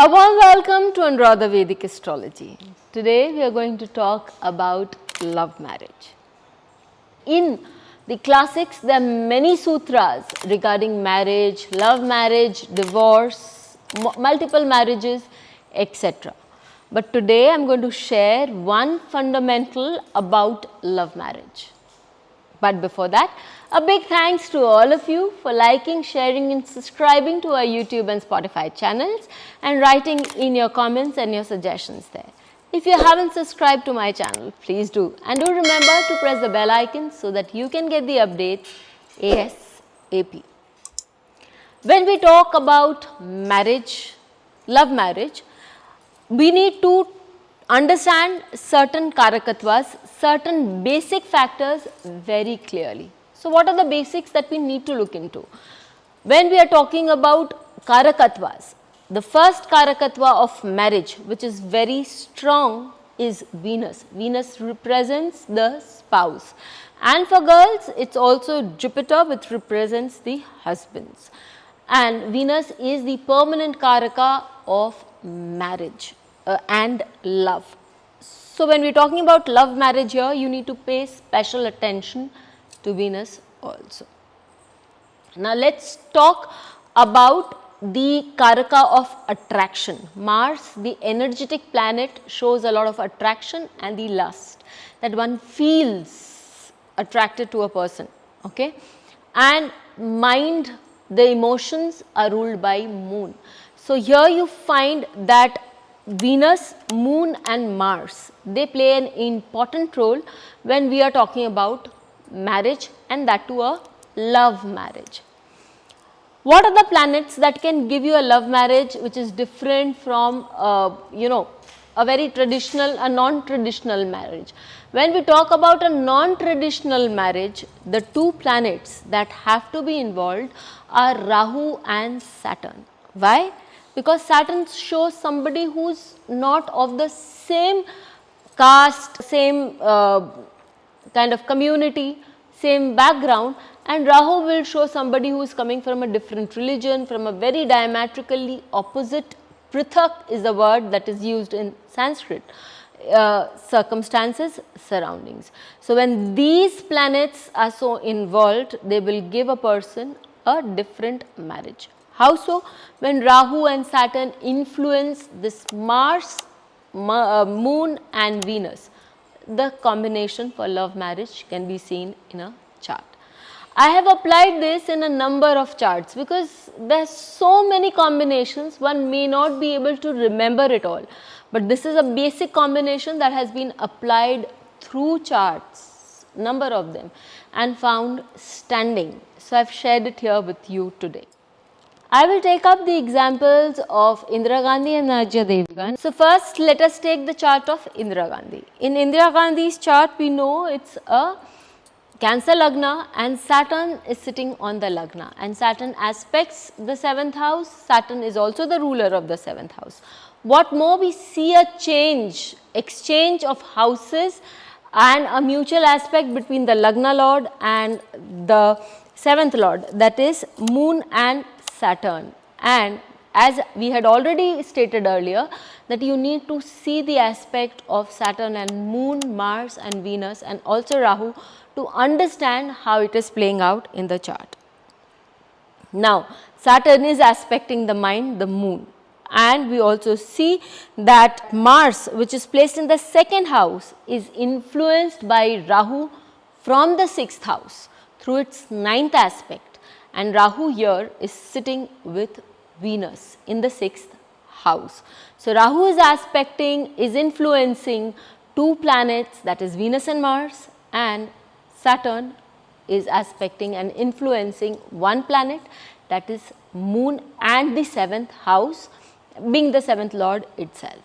A warm welcome to Anuradha Vedic Astrology. Today we are going to talk about love marriage. In the classics, there are many sutras regarding marriage, love marriage, divorce, multiple marriages, etc. But today I am going to share one fundamental about love marriage. But before that, a big thanks to all of you for liking, sharing and subscribing to our YouTube and Spotify channels and writing in your comments and your suggestions there. If you haven't subscribed to my channel, please do, and do remember to press the bell icon so that you can get the updates ASAP. When we talk about marriage, love marriage, we need to understand certain karakatvas, certain basic factors very clearly. So, what are the basics that we need to look into? When we are talking about karakatvas, the first karakatva of marriage, which is very strong, is Venus. Venus represents the spouse, and for girls it is also Jupiter, which represents the husbands, and Venus is the permanent karaka of marriage and love. So, when we are talking about love marriage here, you need to pay special attention to Venus also. Now, let us talk about the karaka of attraction. Mars, the energetic planet, shows a lot of attraction and the lust, that one feels attracted to a person, okay? And mind, the emotions are ruled by moon. So, here you find that Venus, Moon and Mars, they play an important role when we are talking about marriage, and that too a love marriage. What are the planets that can give you a love marriage which is different from a very traditional, a non-traditional marriage? When we talk about a non-traditional marriage, the two planets that have to be involved are Rahu and Saturn. Why? Because Saturn shows somebody who is not of the same caste, same kind of community, same background, and Rahu will show somebody who is coming from a different religion, from a very diametrically opposite, prithak is the word that is used in Sanskrit, circumstances, surroundings. So, when these planets are so involved, they will give a person a different marriage. How so? When Rahu and Saturn influence this Mars, Moon and Venus, the combination for love marriage can be seen in a chart. I have applied this in a number of charts because there are so many combinations, one may not be able to remember it all. But this is a basic combination that has been applied through charts, number of them, and found standing. So, I have shared it here with you today. I will take up the examples of Indira Gandhi and Ajay Devgan. So, first let us take the chart of Indira Gandhi. In Indira Gandhi's chart, we know it is a Cancer Lagna and Saturn is sitting on the Lagna, and Saturn aspects the 7th house. Saturn is also the ruler of the 7th house. What more, we see a change, exchange of houses and a mutual aspect between the Lagna Lord and the 7th Lord, that is Moon and Saturn. And as we had already stated earlier, that you need to see the aspect of Saturn and Moon, Mars and Venus and also Rahu to understand how it is playing out in the chart. Now, Saturn is aspecting the mind, the Moon, and we also see that Mars, which is placed in the 2nd house, is influenced by Rahu from the 6th house through its 9th aspect, and Rahu here is sitting with Venus in the 6th house. So, Rahu is aspecting, is influencing two planets, that is Venus and Mars, and Saturn is aspecting and influencing one planet, that is Moon and the 7th house, being the 7th Lord itself.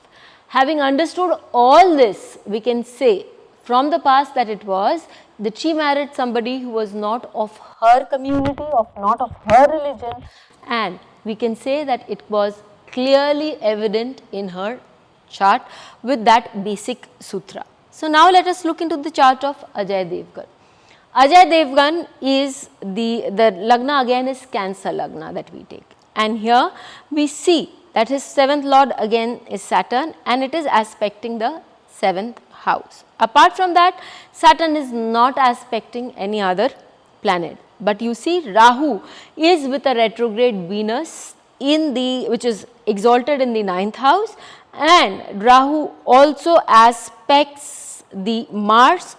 Having understood all this, we can say from the past that it was that she married somebody who was not of her community, not of her religion, and we can say that it was clearly evident in her chart with that basic sutra. So, now let us look into the chart of Ajay Devgan. Ajay Devgan is the Lagna again is Cancer Lagna that we take, and here we see that his 7th lord again is Saturn, and it is aspecting the 7th house. Apart from that, Saturn is not aspecting any other planet. But you see, Rahu is with a retrograde Venus in the, which is exalted in the 9th house, and Rahu also aspects the Mars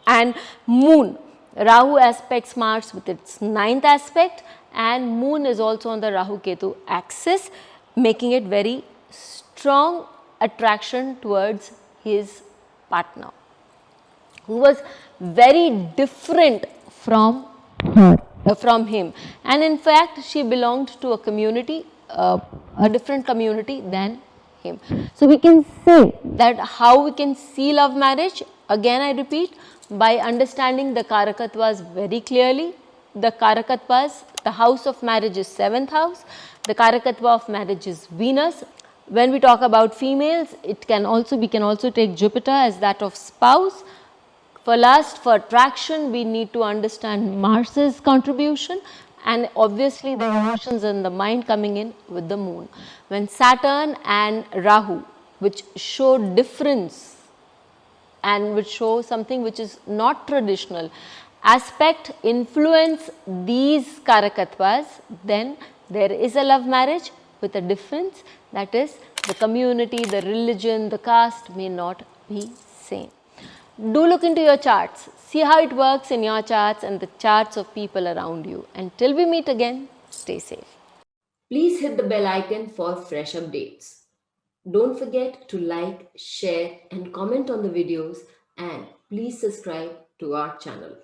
and Moon. Rahu aspects Mars with its 9th aspect, and Moon is also on the Rahu-Ketu axis, making it very strong attraction towards his partner, who was very different from him, and in fact she belonged to a community, a different community than him. So we can say that how we can see love marriage, again I repeat, by understanding the Karakatvas very clearly. The Karakatvas, the house of marriage is 7th house, the Karakatva of marriage is Venus. When we talk about females, it can also, we can also take Jupiter as that of spouse. For lust, for attraction, we need to understand Mars's contribution, and obviously the emotions and the mind coming in with the moon. When Saturn and Rahu, which show difference and which show something which is not traditional, aspect influence these Karakatvas, then there is a love marriage with a difference, that is the community, the religion, the caste may not be same. Do look into your charts, see how it works in your charts and the charts of people around you. Until we meet again, stay safe. Please hit the bell icon for fresh updates. Don't forget to like, share and comment on the videos, and please subscribe to our channel.